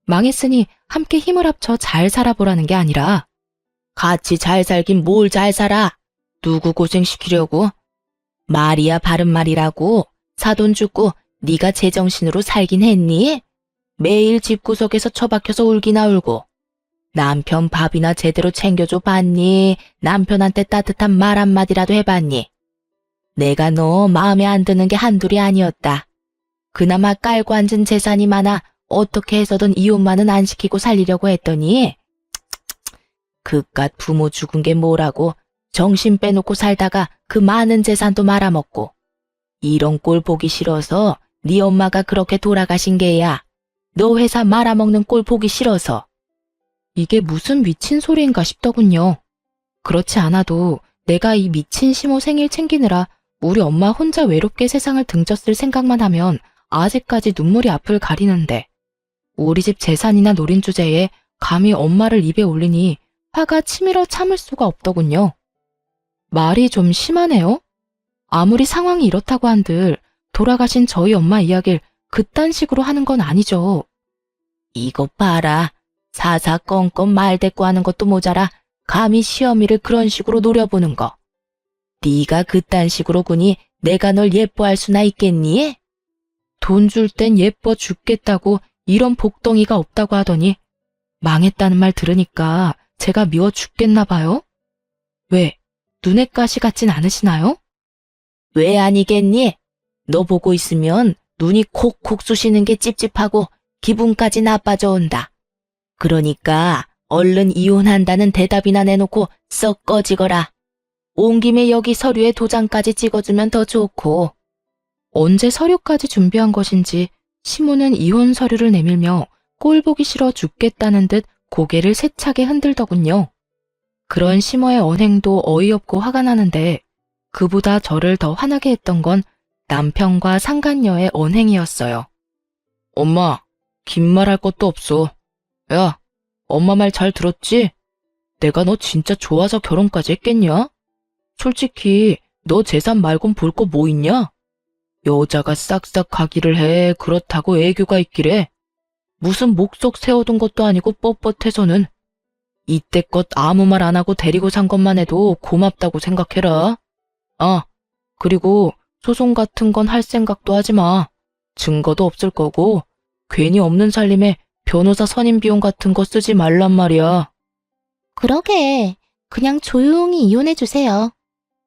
망했으니 함께 힘을 합쳐 잘 살아보라는 게 아니라 같이 잘 살긴 뭘 잘 살아? 누구 고생시키려고? 말이야 바른 말이라고. 사돈 죽고 네가 제정신으로 살긴 했니? 매일 집구석에서 처박혀서 울기나 울고. 남편 밥이나 제대로 챙겨줘 봤니? 남편한테 따뜻한 말 한마디라도 해봤니? 내가 너 마음에 안 드는 게 한둘이 아니었다. 그나마 깔고 앉은 재산이 많아 어떻게 해서든 이혼만은 안 시키고 살리려고 했더니 그깟 부모 죽은 게 뭐라고 정신 빼놓고 살다가 그 많은 재산도 말아먹고 이런 꼴 보기 싫어서 네 엄마가 그렇게 돌아가신 게야. 너 회사 말아먹는 꼴 보기 싫어서. 이게 무슨 미친 소리인가 싶더군요. 그렇지 않아도 내가 이 미친 시모 생일 챙기느라 우리 엄마 혼자 외롭게 세상을 등졌을 생각만 하면 아직까지 눈물이 앞을 가리는데 우리 집 재산이나 노린 주제에 감히 엄마를 입에 올리니 화가 치밀어 참을 수가 없더군요. 말이 좀 심하네요. 아무리 상황이 이렇다고 한들 돌아가신 저희 엄마 이야기를 그딴 식으로 하는 건 아니죠. 이것 봐라. 사사건건 말대꾸하는 것도 모자라 감히 시어미를 그런 식으로 노려보는 거. 네가 그딴 식으로 구니 내가 널 예뻐할 수나 있겠니? 돈 줄 땐 예뻐 죽겠다고 이런 복덩이가 없다고 하더니 망했다는 말 들으니까 제가 미워 죽겠나 봐요? 왜? 눈에 가시 같진 않으시나요? 왜 아니겠니? 너 보고 있으면 눈이 콕콕 쑤시는 게 찝찝하고 기분까지 나빠져 온다. 그러니까 얼른 이혼한다는 대답이나 내놓고 썩 꺼지거라. 온 김에 여기 서류에 도장까지 찍어주면 더 좋고. 언제 서류까지 준비한 것인지 시모는 이혼 서류를 내밀며 꼴 보기 싫어 죽겠다는 듯 고개를 세차게 흔들더군요. 그런 시모의 언행도 어이없고 화가 나는데 그보다 저를 더 화나게 했던 건 남편과 상간녀의 언행이었어요. 엄마, 긴 말 할 것도 없어. 야, 엄마 말 잘 들었지? 내가 너 진짜 좋아서 결혼까지 했겠냐? 솔직히 너 재산 말곤 볼 거 뭐 있냐? 여자가 싹싹 가기를 해. 그렇다고 애교가 있기래. 무슨 목석 세워둔 것도 아니고 뻣뻣해서는. 이때껏 아무 말 안 하고 데리고 산 것만 해도 고맙다고 생각해라. 아, 그리고 소송 같은 건 할 생각도 하지 마. 증거도 없을 거고 괜히 없는 살림에 변호사 선임 비용 같은 거 쓰지 말란 말이야. 그러게. 그냥 조용히 이혼해주세요.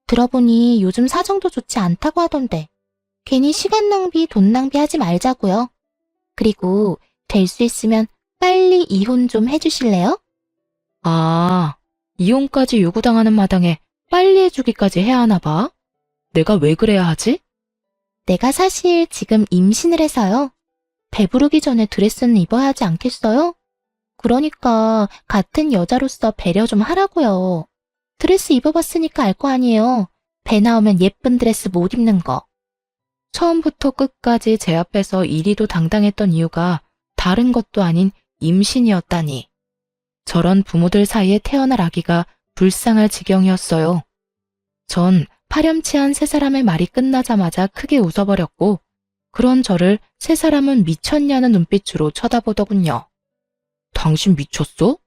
들어보니 요즘 사정도 좋지 않다고 하던데. 괜히 시간 낭비, 돈 낭비하지 말자고요. 그리고 될 수 있으면 빨리 이혼 좀 해주실래요? 아, 이혼까지 요구당하는 마당에 빨리 해주기까지 해야 하나 봐? 내가 왜 그래야 하지? 내가 사실 지금 임신을 해서요. 배부르기 전에 드레스는 입어야 하지 않겠어요? 그러니까 같은 여자로서 배려 좀 하라고요. 드레스 입어봤으니까 알 거 아니에요. 배 나오면 예쁜 드레스 못 입는 거. 처음부터 끝까지 제 앞에서 이리도 당당했던 이유가 다른 것도 아닌 임신이었다니. 저런 부모들 사이에 태어날 아기가 불쌍할 지경이었어요. 전 파렴치한 세 사람의 말이 끝나자마자 크게 웃어버렸고 그런 저를 세 사람은 미쳤냐는 눈빛으로 쳐다보더군요. 당신 미쳤어?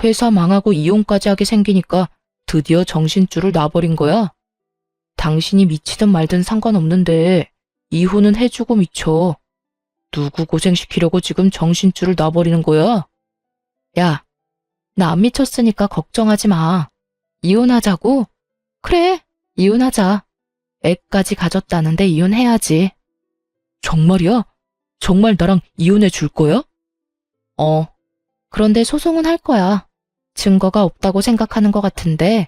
회사 망하고 이혼까지 하게 생기니까 드디어 정신줄을 놔버린 거야? 당신이 미치든 말든 상관없는데 이혼은 해주고 미쳐. 누구 고생시키려고 지금 정신줄을 놔버리는 거야? 야, 나 안 미쳤으니까 걱정하지 마. 이혼하자고? 그래, 이혼하자. 애까지 가졌다는데 이혼해야지. 정말이야? 정말 나랑 이혼해 줄 거야? 그런데 소송은 할 거야. 증거가 없다고 생각하는 것 같은데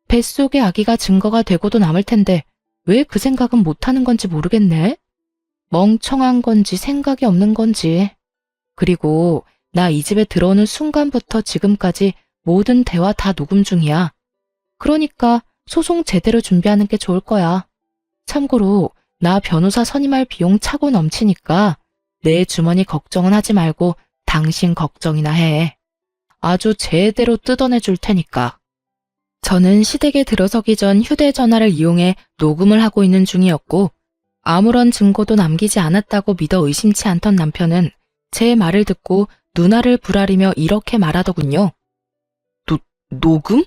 뱃속의 아기가 증거가 되고도 남을 텐데 왜 그 생각은 못하는 건지 모르겠네. 멍청한 건지 생각이 없는 건지. 그리고 나 이 집에 들어오는 순간부터 지금까지 모든 대화 다 녹음 중이야. 그러니까 소송 제대로 준비하는 게 좋을 거야. 참고로 나 변호사 선임할 비용 차고 넘치니까 내 주머니 걱정은 하지 말고 당신 걱정이나 해. 아주 제대로 뜯어내 줄 테니까. 저는 시댁에 들어서기 전 휴대전화를 이용해 녹음을 하고 있는 중이었고 아무런 증거도 남기지 않았다고 믿어 의심치 않던 남편은 제 말을 듣고 눈알을 부라리며 이렇게 말하더군요. 녹음?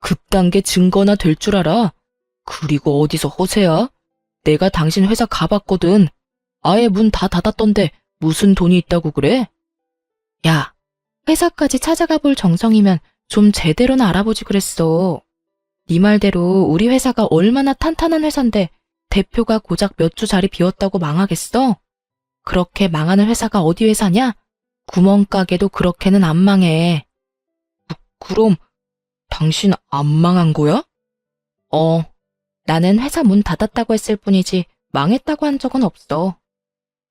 그딴 게 증거나 될 줄 알아? 그리고 어디서 허세야? 내가 당신 회사 가봤거든. 아예 문 다 닫았던데 무슨 돈이 있다고 그래? 야, 회사까지 찾아가 볼 정성이면 좀 제대로나 알아보지 그랬어. 네 말대로 우리 회사가 얼마나 탄탄한 회사인데 대표가 고작 몇 주 자리 비웠다고 망하겠어? 그렇게 망하는 회사가 어디 회사냐? 구멍가게도 그렇게는 안 망해. 그럼 당신 안 망한 거야? 나는 회사 문 닫았다고 했을 뿐이지 망했다고 한 적은 없어.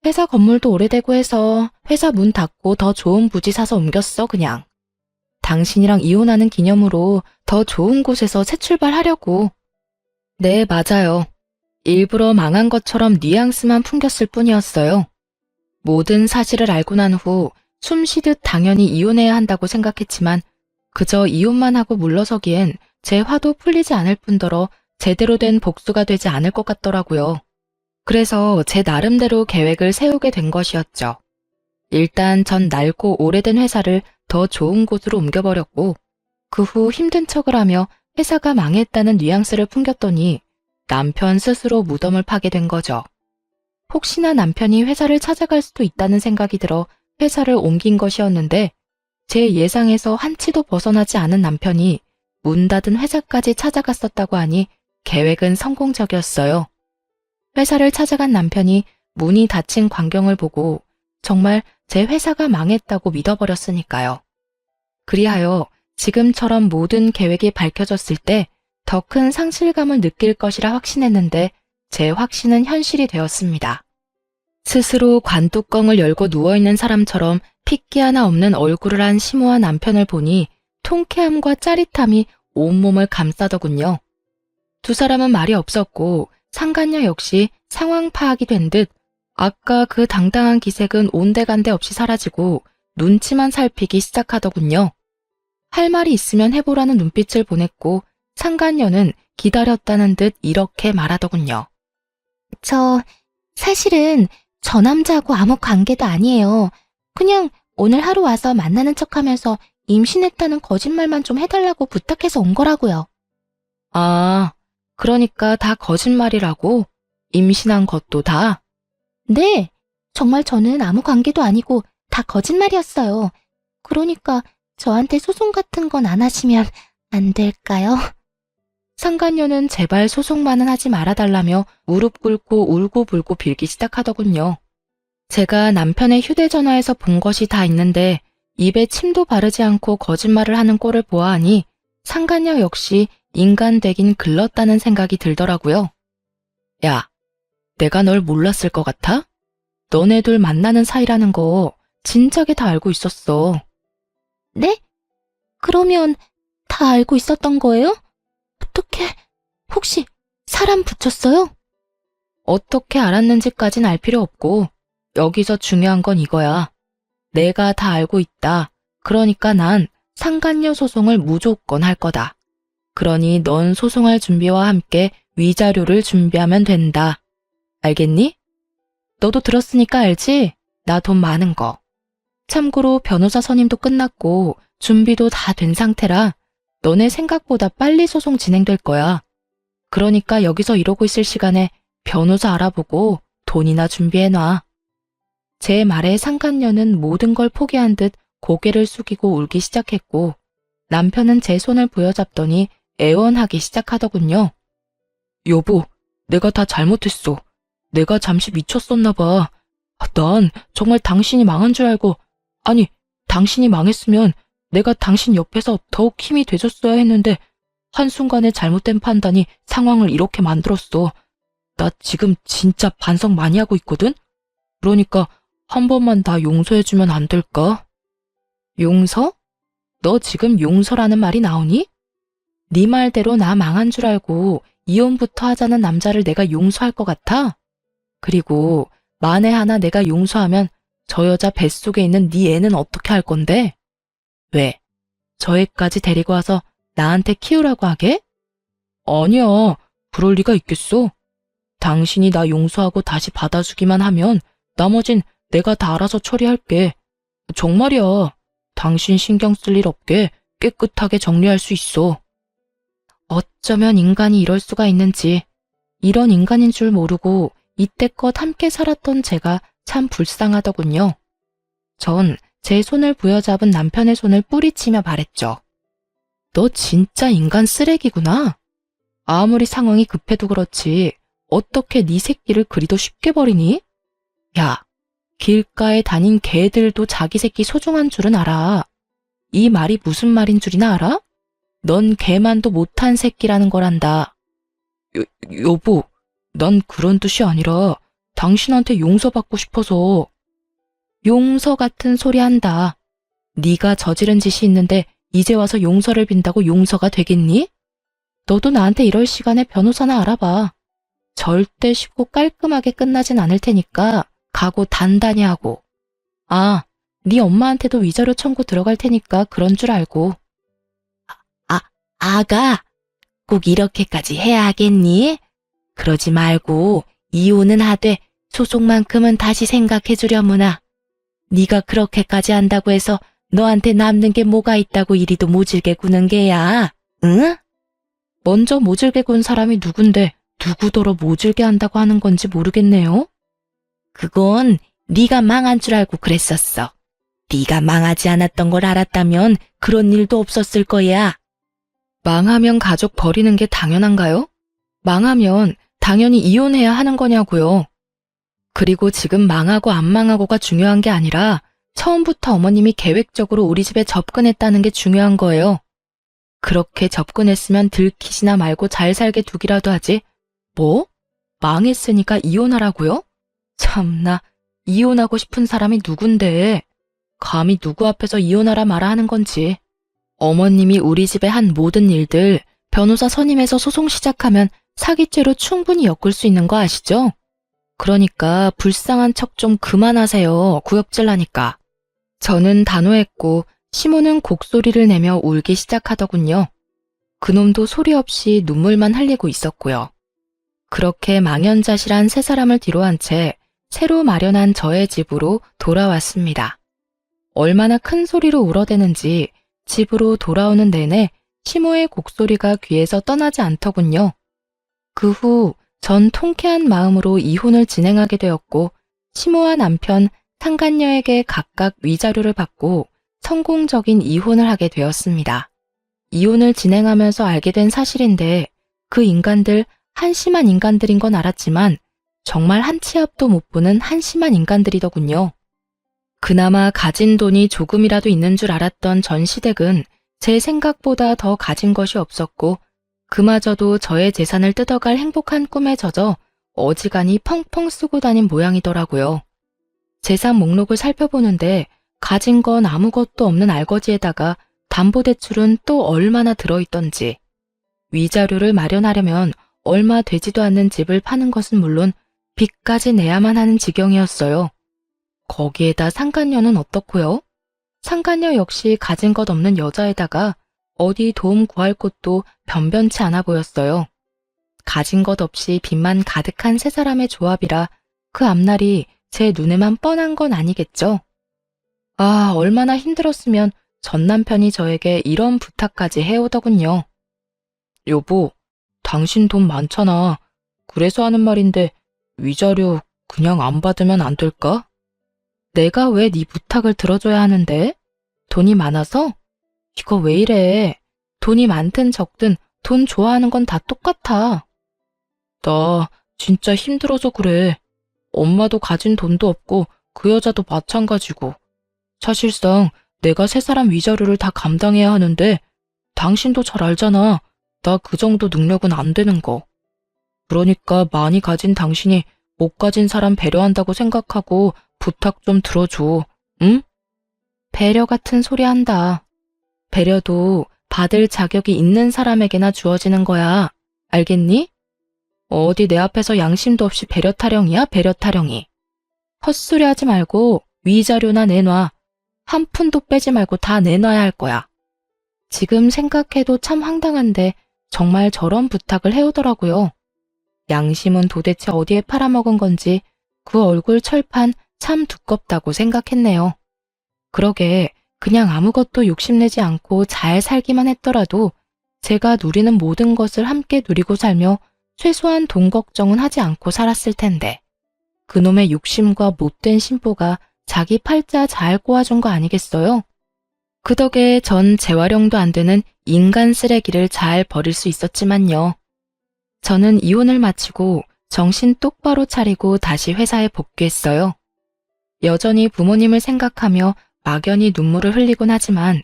회사 건물도 오래되고 해서 회사 문 닫고 더 좋은 부지 사서 옮겼어, 그냥. 당신이랑 이혼하는 기념으로 더 좋은 곳에서 새 출발하려고. 네, 맞아요. 일부러 망한 것처럼 뉘앙스만 풍겼을 뿐이었어요. 모든 사실을 알고 난 후 숨쉬듯 당연히 이혼해야 한다고 생각했지만 그저 이혼만 하고 물러서기엔 제 화도 풀리지 않을 뿐더러 제대로 된 복수가 되지 않을 것 같더라고요. 그래서 제 나름대로 계획을 세우게 된 것이었죠. 일단 전 낡고 오래된 회사를 더 좋은 곳으로 옮겨버렸고, 그 후 힘든 척을 하며 회사가 망했다는 뉘앙스를 풍겼더니 남편 스스로 무덤을 파게 된 거죠. 혹시나 남편이 회사를 찾아갈 수도 있다는 생각이 들어 회사를 옮긴 것이었는데, 제 예상에서 한치도 벗어나지 않은 남편이 문 닫은 회사까지 찾아갔었다고 하니 계획은 성공적이었어요. 회사를 찾아간 남편이 문이 닫힌 광경을 보고 정말 제 회사가 망했다고 믿어버렸으니까요. 그리하여 지금처럼 모든 계획이 밝혀졌을 때 더 큰 상실감을 느낄 것이라 확신했는데 제 확신은 현실이 되었습니다. 스스로 관뚜껑을 열고 누워있는 사람처럼 핏기 하나 없는 얼굴을 한 심오한 남편을 보니 통쾌함과 짜릿함이 온몸을 감싸더군요. 두 사람은 말이 없었고 상간녀 역시 상황 파악이 된 듯 아까 그 당당한 기색은 온데간데 없이 사라지고 눈치만 살피기 시작하더군요. 할 말이 있으면 해보라는 눈빛을 보냈고 상간녀는 기다렸다는 듯 이렇게 말하더군요. 사실은 저 남자하고 아무 관계도 아니에요. 그냥 오늘 하루 와서 만나는 척하면서 임신했다는 거짓말만 좀 해달라고 부탁해서 온 거라고요. 아, 그러니까 다 거짓말이라고? 임신한 것도 다? 네, 정말 저는 아무 관계도 아니고 다 거짓말이었어요. 그러니까 저한테 소송 같은 건 안 하시면 안 될까요? 상간녀는 제발 소송만은 하지 말아달라며 무릎 꿇고 울고불고 빌기 시작하더군요. 제가 남편의 휴대전화에서 본 것이 다 있는데 입에 침도 바르지 않고 거짓말을 하는 꼴을 보아하니 상간녀 역시 인간 되긴 글렀다는 생각이 들더라고요. 야, 내가 널 몰랐을 것 같아? 너네 둘 만나는 사이라는 거 진작에 다 알고 있었어. 네? 그러면 다 알고 있었던 거예요? 어떻게, 혹시 사람 붙였어요? 어떻게 알았는지까진 알 필요 없고 여기서 중요한 건 이거야. 내가 다 알고 있다. 그러니까 난 상간녀 소송을 무조건 할 거다. 그러니 넌 소송할 준비와 함께 위자료를 준비하면 된다. 알겠니? 너도 들었으니까 알지? 나 돈 많은 거. 참고로 변호사 선임도 끝났고 준비도 다 된 상태라 너네 생각보다 빨리 소송 진행될 거야. 그러니까 여기서 이러고 있을 시간에 변호사 알아보고 돈이나 준비해놔. 제 말에 상간녀는 모든 걸 포기한 듯 고개를 숙이고 울기 시작했고 남편은 제 손을 부여잡더니 애원하기 시작하더군요. 여보, 내가 다 잘못했어. 내가 잠시 미쳤었나 봐. 난 정말 당신이 망한 줄 알고, 아니, 당신이 망했으면 내가 당신 옆에서 더욱 힘이 돼줬어야 했는데 한순간에 잘못된 판단이 상황을 이렇게 만들었어. 나 지금 진짜 반성 많이 하고 있거든? 그러니까 한 번만 다 용서해주면 안 될까? 용서? 너 지금 용서라는 말이 나오니? 네 말대로 나 망한 줄 알고 이혼부터 하자는 남자를 내가 용서할 것 같아? 그리고 만에 하나 내가 용서하면 저 여자 뱃속에 있는 네 애는 어떻게 할 건데? 왜? 저 애까지 데리고 와서 나한테 키우라고 하게? 아니야, 그럴 리가 있겠어. 당신이 나 용서하고 다시 받아주기만 하면 나머진 내가 다 알아서 처리할게. 정말이야. 당신 신경 쓸 일 없게 깨끗하게 정리할 수 있어. 어쩌면 인간이 이럴 수가 있는지, 이런 인간인 줄 모르고 이때껏 함께 살았던 제가 참 불쌍하더군요. 전 제 손을 부여잡은 남편의 손을 뿌리치며 말했죠. 너 진짜 인간 쓰레기구나. 아무리 상황이 급해도 그렇지 어떻게 네 새끼를 그리도 쉽게 버리니? 야, 길가에 다닌 개들도 자기 새끼 소중한 줄은 알아. 이 말이 무슨 말인 줄이나 알아? 넌 개만도 못한 새끼라는 거란다. 여보, 난 그런 뜻이 아니라 당신한테 용서받고 싶어서. 용서 같은 소리 한다. 네가 저지른 짓이 있는데 이제 와서 용서를 빈다고 용서가 되겠니? 너도 나한테 이럴 시간에 변호사나 알아봐. 절대 쉽고 깔끔하게 끝나진 않을 테니까 각오 단단히 하고. 아, 네 엄마한테도 위자료 청구 들어갈 테니까 그런 줄 알고. 아가, 꼭 이렇게까지 해야 하겠니? 그러지 말고 이혼은 하되 소송만큼은 다시 생각해 주려무나. 네가 그렇게까지 한다고 해서 너한테 남는 게 뭐가 있다고 이리도 모질게 구는 게야, 응? 먼저 모질게 군 사람이 누군데 누구더러 모질게 한다고 하는 건지 모르겠네요. 그건 네가 망한 줄 알고 그랬었어. 네가 망하지 않았던 걸 알았다면 그런 일도 없었을 거야. 망하면 가족 버리는 게 당연한가요? 망하면 당연히 이혼해야 하는 거냐고요. 그리고 지금 망하고 안 망하고가 중요한 게 아니라 처음부터 어머님이 계획적으로 우리 집에 접근했다는 게 중요한 거예요. 그렇게 접근했으면 들키시나 말고 잘 살게 두기라도 하지. 뭐? 망했으니까 이혼하라고요? 참나, 이혼하고 싶은 사람이 누군데. 감히 누구 앞에서 이혼하라 마라 하는 건지. 어머님이 우리 집에 한 모든 일들 변호사 선임해서 소송 시작하면 사기죄로 충분히 엮을 수 있는 거 아시죠? 그러니까 불쌍한 척 좀 그만하세요. 구역질 나니까. 저는 단호했고 시모는 곡소리를 내며 울기 시작하더군요. 그놈도 소리 없이 눈물만 흘리고 있었고요. 그렇게 망연자실한 세 사람을 뒤로한 채 새로 마련한 저의 집으로 돌아왔습니다. 얼마나 큰 소리로 울어대는지 집으로 돌아오는 내내 시모의 곡소리가 귀에서 떠나지 않더군요. 그 후 전 통쾌한 마음으로 이혼을 진행하게 되었고 시모와 남편, 상간녀에게 각각 위자료를 받고 성공적인 이혼을 하게 되었습니다. 이혼을 진행하면서 알게 된 사실인데 그 인간들 한심한 인간들인 건 알았지만 정말 한 치 앞도 못 보는 한심한 인간들이더군요. 그나마 가진 돈이 조금이라도 있는 줄 알았던 전 시댁은 제 생각보다 더 가진 것이 없었고 그마저도 저의 재산을 뜯어갈 행복한 꿈에 젖어 어지간히 펑펑 쓰고 다닌 모양이더라고요. 재산 목록을 살펴보는데 가진 건 아무것도 없는 알거지에다가 담보대출은 또 얼마나 들어있던지, 위자료를 마련하려면 얼마 되지도 않는 집을 파는 것은 물론 빚까지 내야만 하는 지경이었어요. 거기에다 상간녀는 어떻고요? 상간녀 역시 가진 것 없는 여자에다가 어디 도움 구할 곳도 변변치 않아 보였어요. 가진 것 없이 빚만 가득한 세 사람의 조합이라 그 앞날이 제 눈에만 뻔한 건 아니겠죠? 아, 얼마나 힘들었으면 전 남편이 저에게 이런 부탁까지 해오더군요. 여보, 당신 돈 많잖아. 그래서 하는 말인데 위자료 그냥 안 받으면 안 될까? 내가 왜 네 부탁을 들어줘야 하는데? 돈이 많아서? 이거 왜 이래? 돈이 많든 적든 돈 좋아하는 건 다 똑같아. 나 진짜 힘들어서 그래. 엄마도 가진 돈도 없고 그 여자도 마찬가지고. 사실상 내가 세 사람 위자료를 다 감당해야 하는데 당신도 잘 알잖아. 나 그 정도 능력은 안 되는 거. 그러니까 많이 가진 당신이 못 가진 사람 배려한다고 생각하고 부탁 좀 들어줘. 응? 배려 같은 소리 한다. 배려도 받을 자격이 있는 사람에게나 주어지는 거야. 알겠니? 어디 내 앞에서 양심도 없이 배려 타령이야, 배려 타령이. 헛소리 하지 말고 위자료나 내놔. 한 푼도 빼지 말고 다 내놔야 할 거야. 지금 생각해도 참 황당한데 정말 저런 부탁을 해오더라고요. 양심은 도대체 어디에 팔아먹은 건지 그 얼굴 철판 참 두껍다고 생각했네요. 그러게 그냥 아무것도 욕심내지 않고 잘 살기만 했더라도 제가 누리는 모든 것을 함께 누리고 살며 최소한 돈 걱정은 하지 않고 살았을 텐데 그놈의 욕심과 못된 심보가 자기 팔자 잘 꼬아준 거 아니겠어요? 그 덕에 전 재활용도 안 되는 인간 쓰레기를 잘 버릴 수 있었지만요. 저는 이혼을 마치고 정신 똑바로 차리고 다시 회사에 복귀했어요. 여전히 부모님을 생각하며 막연히 눈물을 흘리곤 하지만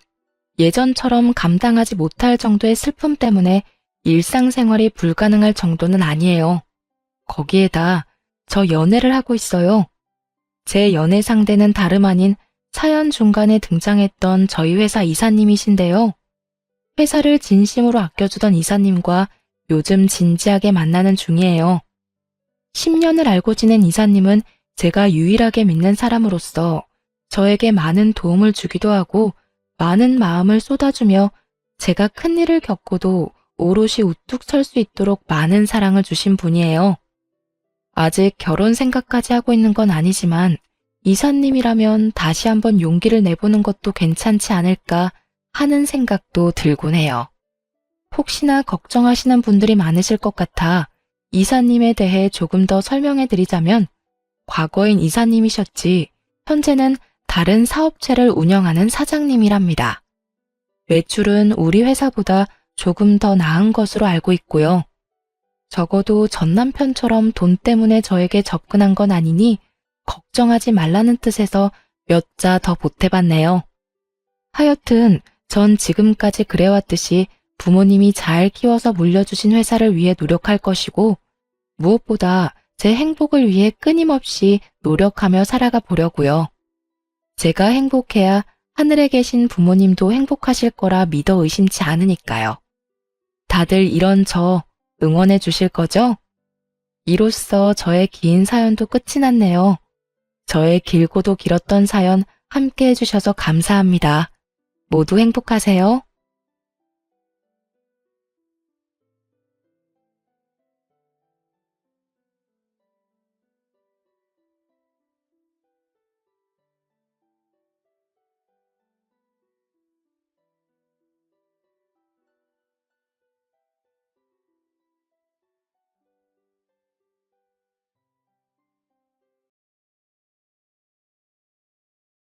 예전처럼 감당하지 못할 정도의 슬픔 때문에 일상생활이 불가능할 정도는 아니에요. 거기에다 저 연애를 하고 있어요. 제 연애 상대는 다름 아닌 사연 중간에 등장했던 저희 회사 이사님이신데요. 회사를 진심으로 아껴주던 이사님과 요즘 진지하게 만나는 중이에요. 10년을 알고 지낸 이사님은 제가 유일하게 믿는 사람으로서 저에게 많은 도움을 주기도 하고 많은 마음을 쏟아주며 제가 큰일을 겪고도 오롯이 우뚝 설 수 있도록 많은 사랑을 주신 분이에요. 아직 결혼 생각까지 하고 있는 건 아니지만 이사님이라면 다시 한번 용기를 내보는 것도 괜찮지 않을까 하는 생각도 들곤 해요. 혹시나 걱정하시는 분들이 많으실 것 같아 이사님에 대해 조금 더 설명해 드리자면 과거엔 이사님이셨지 현재는 다른 사업체를 운영하는 사장님이랍니다. 매출은 우리 회사보다 조금 더 나은 것으로 알고 있고요. 적어도 전 남편처럼 돈 때문에 저에게 접근한 건 아니니 걱정하지 말라는 뜻에서 몇 자 더 보태봤네요. 하여튼 전 지금까지 그래왔듯이 부모님이 잘 키워서 물려주신 회사를 위해 노력할 것이고 무엇보다 제 행복을 위해 끊임없이 노력하며 살아가 보려고요. 제가 행복해야 하늘에 계신 부모님도 행복하실 거라 믿어 의심치 않으니까요. 다들 이런 저 응원해 주실 거죠? 이로써 저의 긴 사연도 끝이 났네요. 저의 길고도 길었던 사연 함께 해주셔서 감사합니다. 모두 행복하세요.